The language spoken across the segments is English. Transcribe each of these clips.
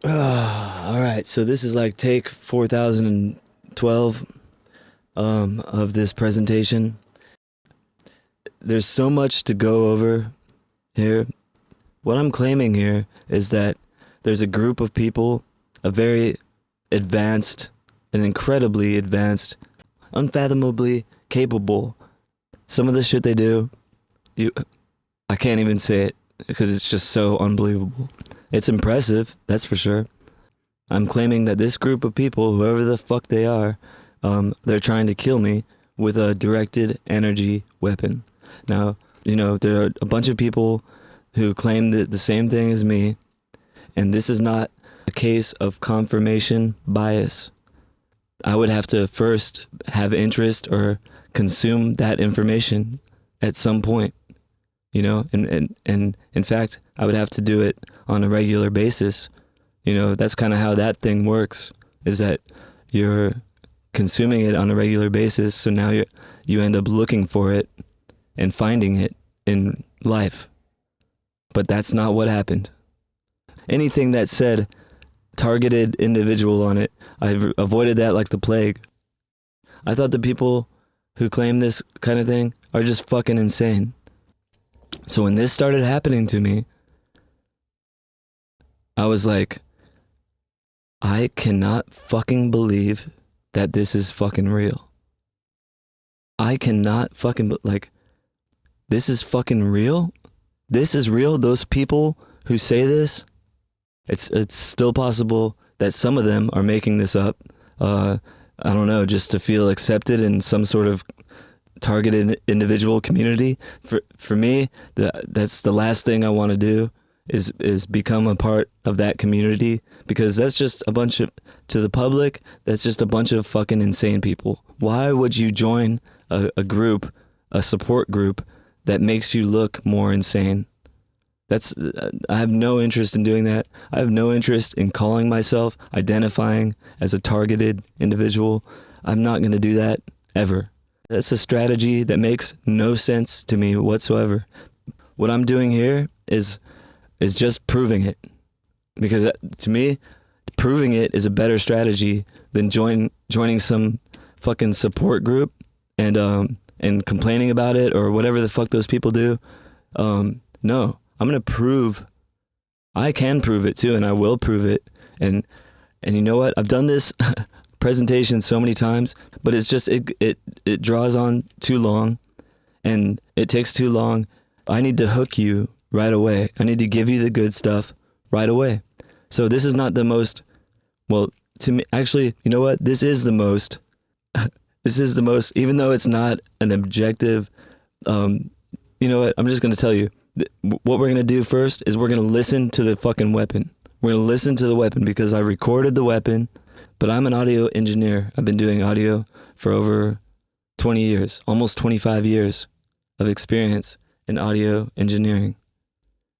All right, so this is like take 4012 of this presentation. There's so much to go over here. What I'm claiming here is that there's a group of people, a very advanced, an incredibly advanced, unfathomably capable. Some of the shit they do, I can't even say it because it's just so unbelievable. It's impressive, that's for sure. I'm claiming that this group of people, whoever the fuck they are, they're trying to kill me with a directed energy weapon. Now, there are a bunch of people who claim the same thing as me, and this is not a case of confirmation bias. I would have to first have interest or consume that information at some point, and in fact, I would have to do it on a regular basis. That's kind of how that thing works, is that you're consuming it on a regular basis, so now you end up looking for it and finding it in life. But that's not what happened. Anything that said targeted individual on it, I've avoided that like the plague. I thought the people who claim this kind of thing are just fucking insane. So when this started happening to me, I was like, I cannot fucking believe that this is fucking real. I cannot fucking, this is fucking real? This is real? Those people who say this, it's still possible that some of them are making this up. I don't know, just to feel accepted in some sort of targeted individual community. For me, that's the last thing I want to do is become a part of that community, because that's just to the public, that's just a bunch of fucking insane people. Why would you join a group, a support group that makes you look more insane? I have no interest in doing that. I have no interest in calling myself, identifying as a targeted individual. I'm not going to do that ever. That's a strategy that makes no sense to me whatsoever. What I'm doing here is just proving it. Because to me, proving it is a better strategy than joining some fucking support group and complaining about it or whatever the fuck those people do. No, I'm going to prove, I can prove it too, and I will prove it. And you know what? I've done this presentation so many times, but it's just, it draws on too long and it takes too long. I need to hook you right away. I need to give you the good stuff right away. So this is not the most, well, to me, actually, you know what? This is the most, even though it's not an objective, you know what? I'm just going to tell you, what we're going to do first is we're going to listen to the fucking weapon. We're going to listen to the weapon because I recorded the weapon, but I'm an audio engineer. I've been doing audio for over 20 years, almost 25 years of experience in audio engineering.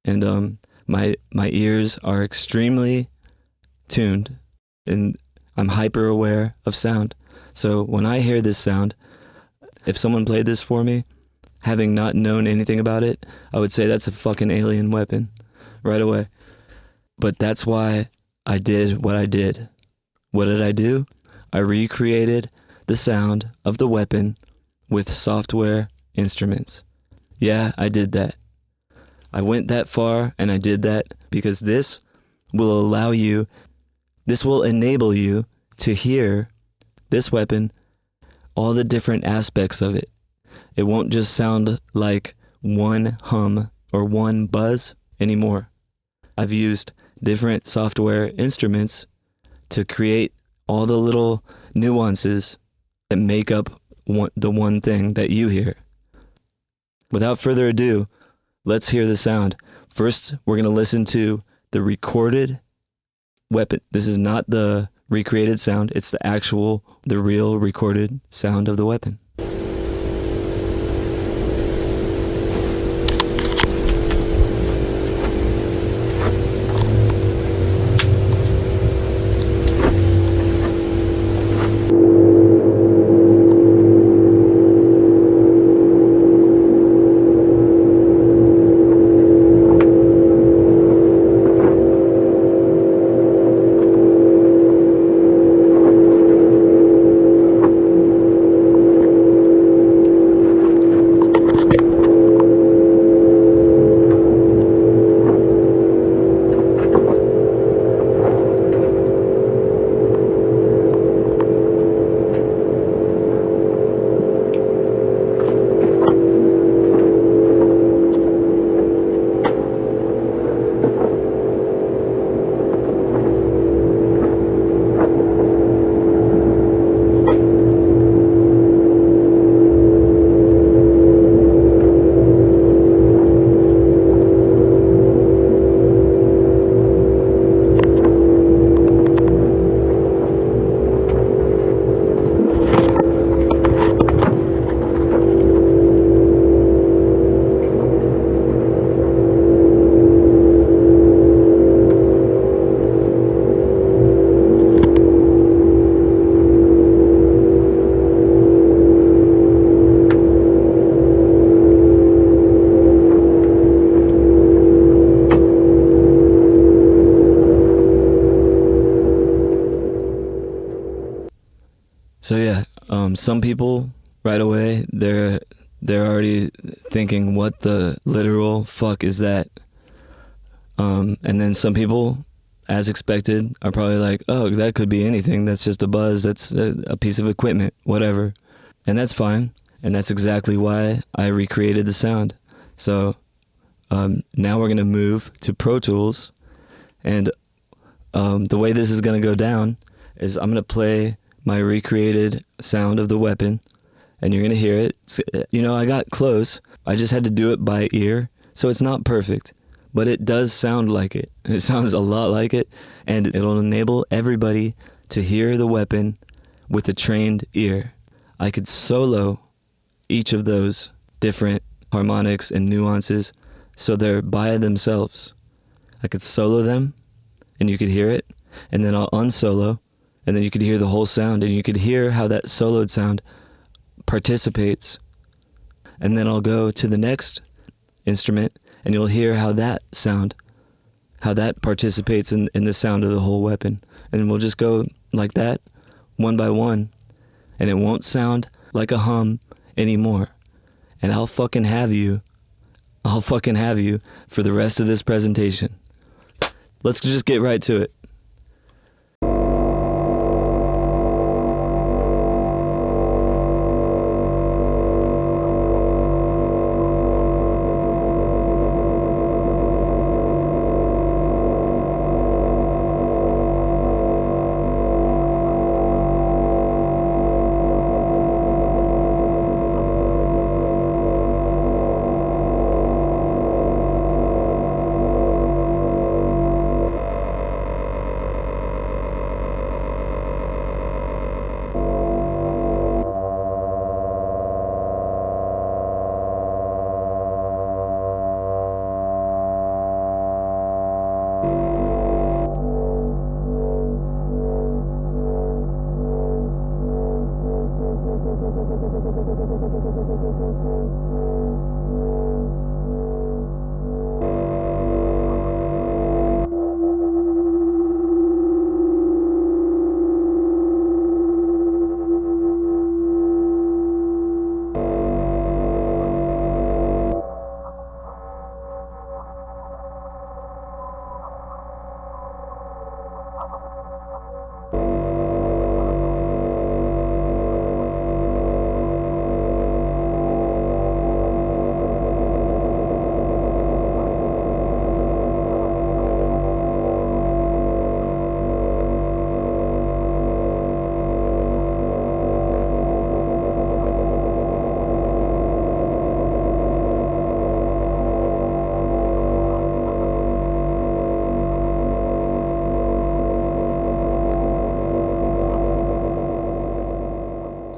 And my ears are extremely tuned, and I'm hyper aware of sound. So when I hear this sound, if someone played this for me, having not known anything about it, I would say that's a fucking alien weapon right away. But that's why I did what I did. What did I do? I recreated the sound of the weapon with software instruments. Yeah, I did that. I went that far and I did that because this will enable you to hear this weapon, all the different aspects of it. It won't just sound like one hum or one buzz anymore. I've used different software instruments to create all the little nuances that make up the one thing that you hear. Without further ado, let's hear the sound. First, we're going to listen to the recorded weapon. This is not the recreated sound. It's the real recorded sound of the weapon. So yeah, some people right away, they're already thinking, what the literal fuck is that? And then some people, as expected, are probably like, oh, that could be anything. That's just a buzz. That's a piece of equipment, whatever. And that's fine. And that's exactly why I recreated the sound. So now we're going to move to Pro Tools. And the way this is going to go down is I'm going to play my recreated sound of the weapon. And you're going to hear it. I got close. I just had to do it by ear. So it's not perfect. But it does sound like it. It sounds a lot like it, and it'll enable everybody to hear the weapon with a trained ear. I could solo each of those different harmonics and nuances so they're by themselves. I could solo them, and you could hear it, and then I'll unsolo, and then you could hear the whole sound, and you could hear how that soloed sound participates. And then I'll go to the next instrument, and you'll hear how that participates in the sound of the whole weapon. And we'll just go like that, one by one. And it won't sound like a hum anymore. And I'll fucking have you for the rest of this presentation. Let's just get right to it.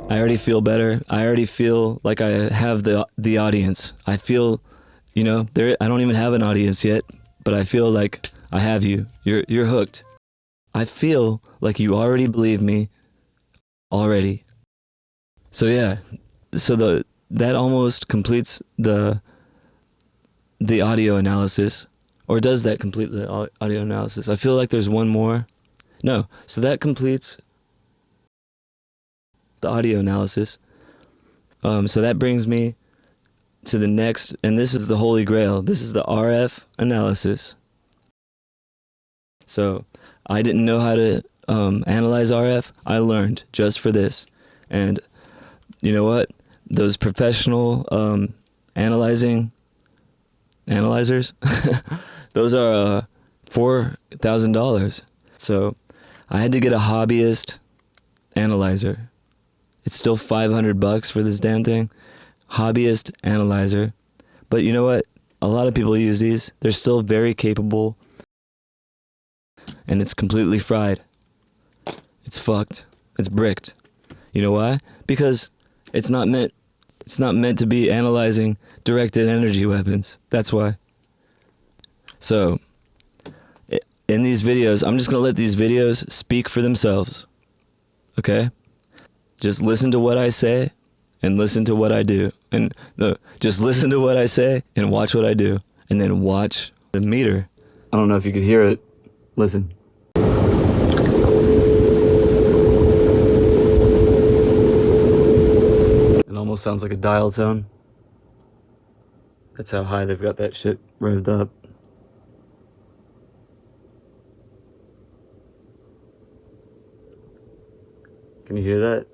I already feel better. I already feel like I have the audience. I feel, I don't even have an audience yet, but I feel like I have you. You're hooked. I feel like you already believe me already. So yeah, that almost completes the audio analysis. Or does that complete the audio analysis? I feel like there's one more. No, so that completes the audio analysis. So that brings me to the next, and this is the holy grail. This is the RF analysis. So I didn't know how to analyze RF. I learned just for this. And you know what? Those professional analyzers, those are $4,000. So I had to get a hobbyist analyzer. It's still $500 for this damn thing. Hobbyist analyzer. But you know what? A lot of people use these. They're still very capable. And it's completely fried. It's fucked. It's bricked. You know why? Because it's not meant to be analyzing directed energy weapons. That's why. So, in these videos, I'm just going to let these videos speak for themselves. Okay? Just listen to what I say and listen to what I do. And no, just listen to what I say and watch what I do. And then watch the meter. I don't know if you could hear it. Listen. Almost sounds like a dial tone. That's how high they've got that shit revved up. Can you hear that?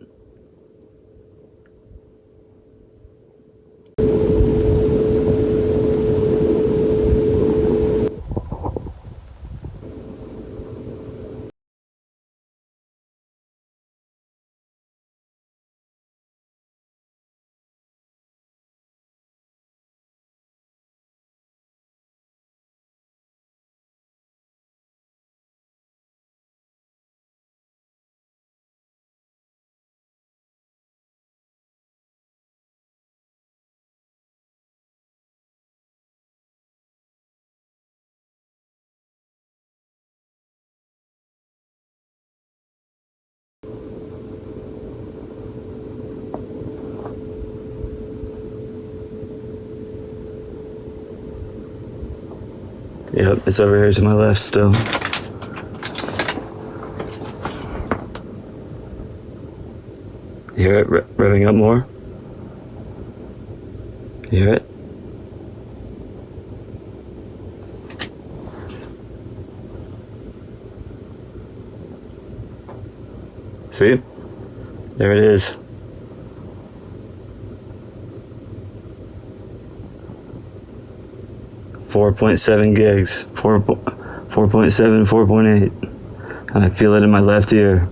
Yep, it's over here to my left still. You hear it revving up more? You hear it? See? There it is. .7 gigs, 4.7, 4.8, and I feel it in my left ear.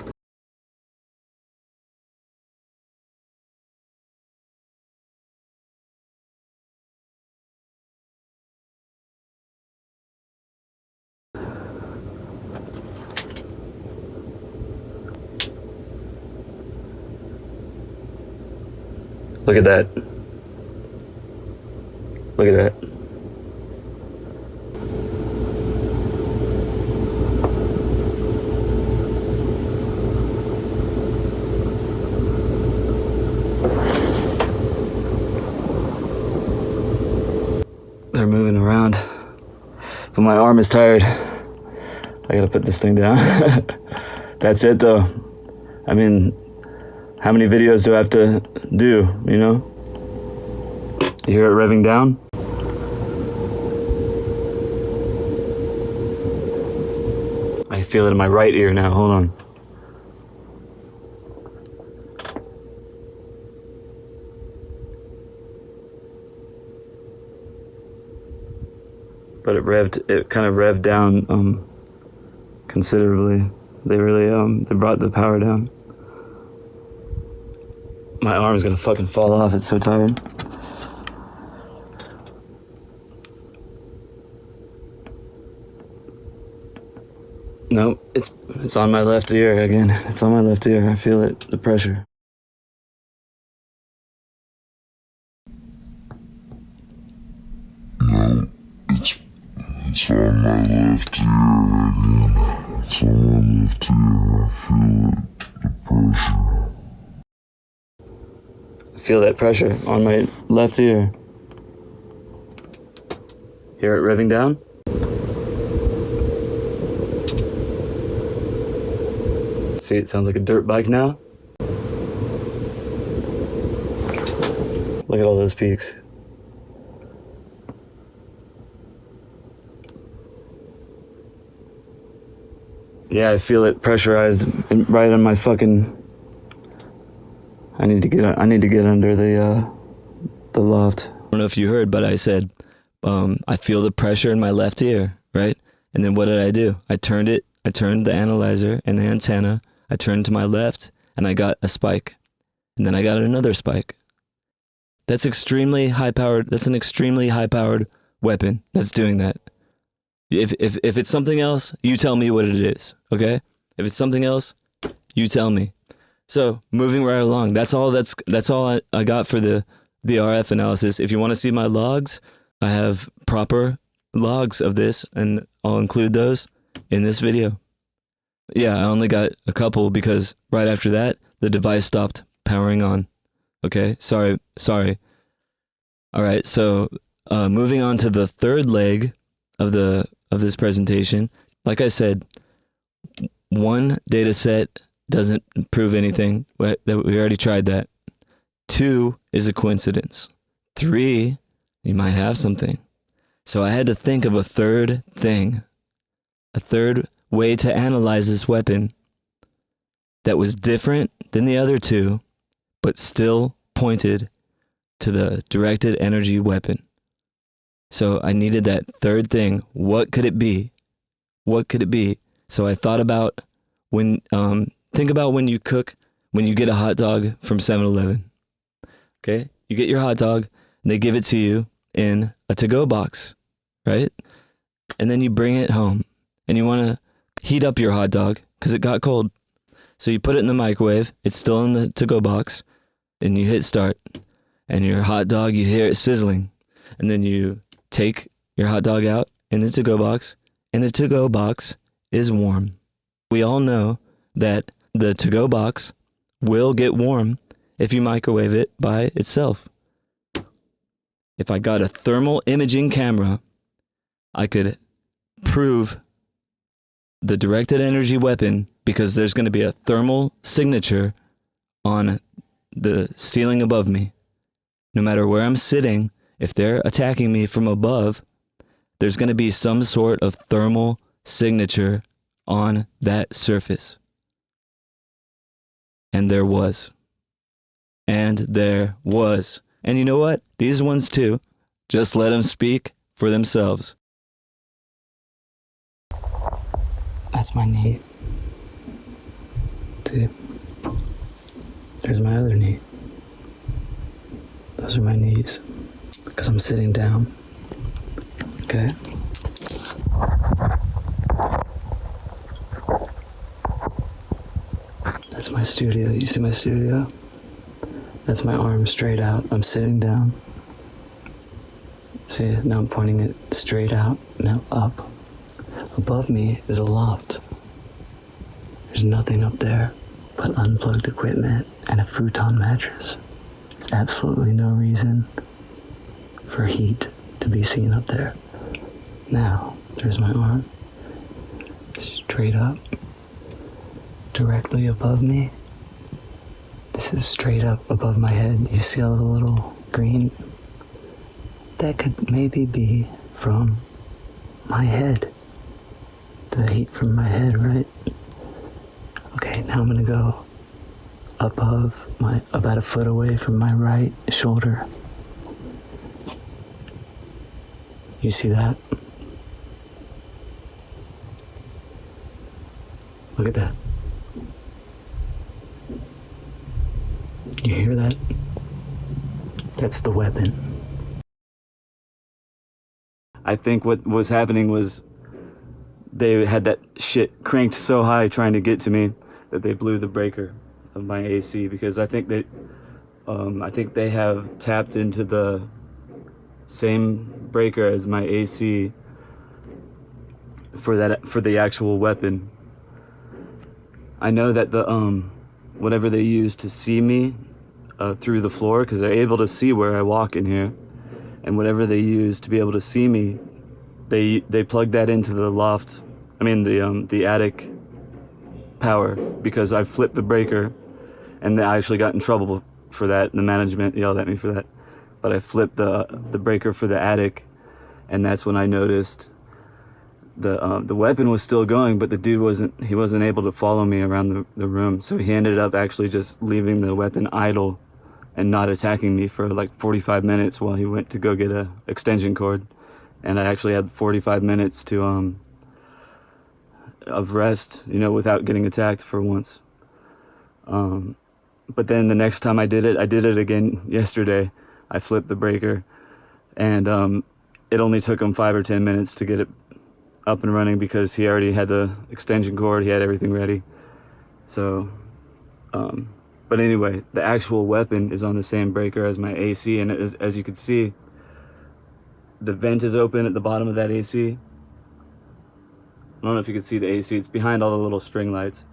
Look at that. Look at that. They're moving around, but my arm is tired. I gotta put this thing down. That's it though. I mean, how many videos do I have to do, you know? You hear it revving down? I feel it in my right ear now, hold on. But it kind of revved down considerably. They really they brought the power down. My arm's gonna fucking fall off, it's so tired. Nope, it's on my left ear again. It's on my left ear, I feel it, the pressure. No, it's on my left ear again. It's on my left ear. I feel it, the pressure. I feel that pressure on my left ear. Hear it revving down? See, it sounds like a dirt bike now. Look at all those peaks. Yeah, I feel it pressurized right on my fucking. I need to get under the loft. I don't know if you heard, but I said I feel the pressure in my left ear, right? And then what did I do? I turned the analyzer and the antenna. I turned to my left, and I got a spike, and then I got another spike. That's extremely high powered. That's an extremely high powered weapon that's doing that. If it's something else, you tell me what it is, okay? If it's something else, you tell me. So moving right along, that's all I got for the RF analysis. If you want to see my logs, I have proper logs of this, and I'll include those in this video. Yeah, I only got a couple because right after that, the device stopped powering on. Okay, sorry. All right, so moving on to the third leg of this presentation. Like I said, one data set doesn't prove anything. We already tried that. 2 is a coincidence. 3, you might have something. So I had to think of a third thing, a third way to analyze this weapon that was different than the other 2, but still pointed to the directed energy weapon. So I needed that third thing. What could it be? What could it be? So I thought about think about when you get a hot dog from 7-Eleven. Okay? You get your hot dog and they give it to you in a to-go box, right? And then you bring it home and you want to heat up your hot dog because it got cold. So you put it in the microwave. It's still in the to-go box and you hit start. And your hot dog, you hear it sizzling. And then you take your hot dog out in the to-go box, and the to-go box is warm. We all know that the to-go box will get warm if you microwave it by itself. If I got a thermal imaging camera, I could prove the directed energy weapon because there's going to be a thermal signature on the ceiling above me. No matter where I'm sitting, if they're attacking me from above, there's going to be some sort of thermal signature on that surface. And there was. And there was. And you know what? These ones too. Just let them speak for themselves. That's my knee. See? There's my other knee. Those are my knees. Because I'm sitting down. Okay? That's my studio. You see my studio? That's my arm straight out. I'm sitting down. See, now I'm pointing it straight out, now up. Above me is a loft. There's nothing up there but unplugged equipment and a futon mattress. There's absolutely no reason for heat to be seen up there. Now, there's my arm. Straight up. Directly above me. This is straight up above my head. You see all the little green? That could maybe be from my head. The heat from my head, right? Okay, now I'm gonna go about a foot away from my right shoulder. You see that? Look at that. You hear that? That's the weapon. I think what was happening was they had that shit cranked so high trying to get to me that they blew the breaker of my AC, because I think they have tapped into the same breaker as my AC for the actual weapon. I know that the whatever they use to see me through the floor, because they're able to see where I walk in here, and whatever they use to be able to see me, they plug that into the loft. I mean the attic power, because I flipped the breaker, and I actually got in trouble for that. The management yelled at me for that, but I flipped the breaker for the attic, and that's when I noticed the weapon was still going, but the dude wasn't able to follow me around the room, so he ended up actually just leaving the weapon idle and not attacking me for like 45 minutes while he went to go get a extension cord. And I actually had 45 minutes to of rest, without getting attacked for once. But then the next time I did it again yesterday. I flipped the breaker, and it only took him 5 or 10 minutes to get it up and running, because he already had the extension cord, he had everything ready. So but anyway, the actual weapon is on the same breaker as my AC, and as you can see, the vent is open at the bottom of that AC. I don't know if you can see the AC, it's behind all the little string lights.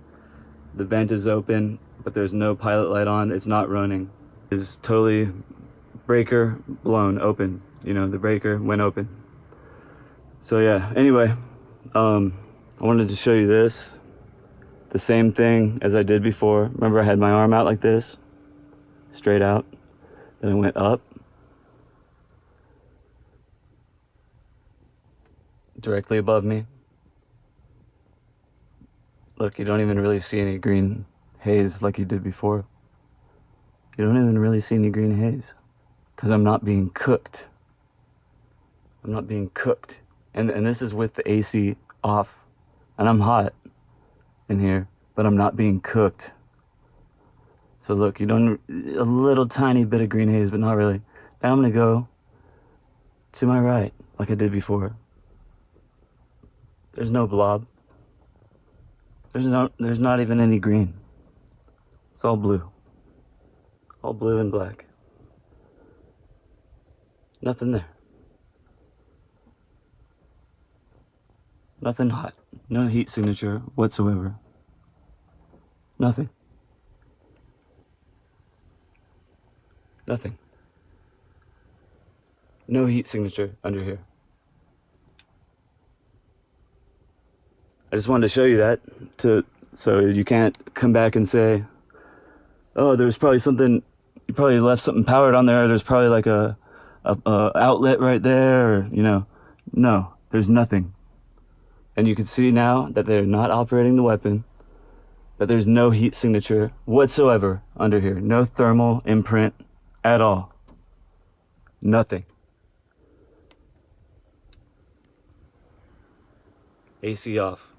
The vent is open, but there's no pilot light on, it's not running. It's totally breaker blown open, the breaker went open. So yeah, anyway, I wanted to show you this. The same thing as I did before. Remember I had my arm out like this, straight out. Then it went up. Directly above me. Look, you don't even really see any green haze like you did before. You don't even really see any green haze. Because I'm not being cooked. I'm not being cooked. And this is with the AC off. And I'm hot in here, but I'm not being cooked. So look, you don't, a little tiny bit of green haze, but not really. Now I'm gonna go to my right, like I did before. There's no blob. There's not even any green. It's all blue. All blue and black. Nothing there. Nothing hot. No heat signature whatsoever. Nothing. Nothing. No heat signature under here. I just wanted to show you that so you can't come back and say, oh, there's probably something, you probably left something powered on there, there's probably like a outlet right there, or, you know. No, there's nothing. And you can see now that they're not operating the weapon, that there's no heat signature whatsoever under here. No thermal imprint at all. Nothing. AC off.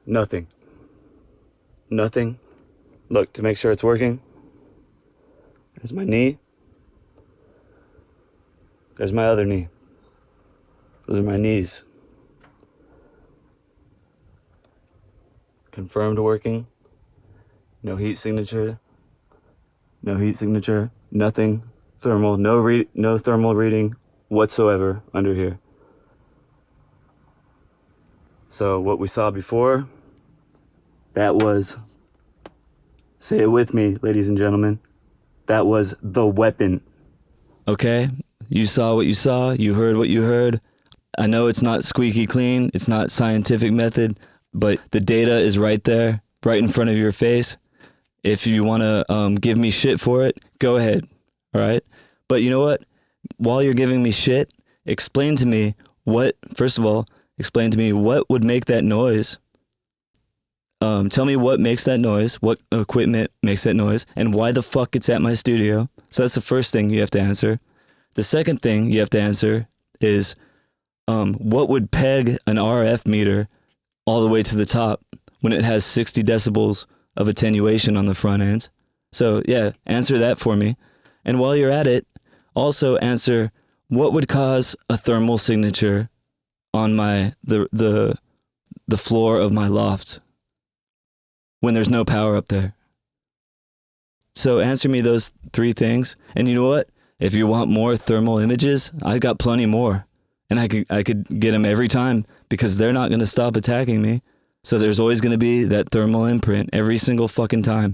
Nothing. Nothing. Look, to make sure it's working. There's my knee. There's my other knee. Those are my knees. Confirmed working. No heat signature. No heat signature. Nothing thermal. No thermal reading whatsoever under here. So what we saw before, that was, say it with me, ladies and gentlemen, that was the weapon. Okay, you saw what you saw, you heard what you heard. I know it's not squeaky clean, it's not scientific method, but the data is right there, right in front of your face. If you want to give me shit for it, go ahead, all right? But you know what? While you're giving me shit, explain to me what, first of all, explain to me what would make that noise. Tell me what makes that noise, what equipment makes that noise, and why the fuck it's at my studio. So that's the first thing you have to answer. The second thing you have to answer is what would peg an RF meter all the way to the top when it has 60 decibels of attenuation on the front end? So yeah, answer that for me. And while you're at it, also answer what would cause a thermal signature on the floor of my loft when there's no power up there. So answer me those three things. And you know what? If you want more thermal images, I got plenty more. And I could get them every time because they're not going to stop attacking me. So there's always going to be that thermal imprint every single fucking time.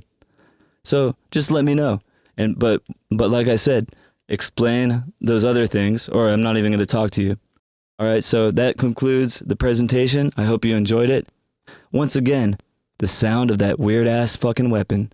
So just let me know. But like I said, explain those other things or I'm not even going to talk to you. All right, so that concludes the presentation. I hope you enjoyed it. Once again, the sound of that weird-ass fucking weapon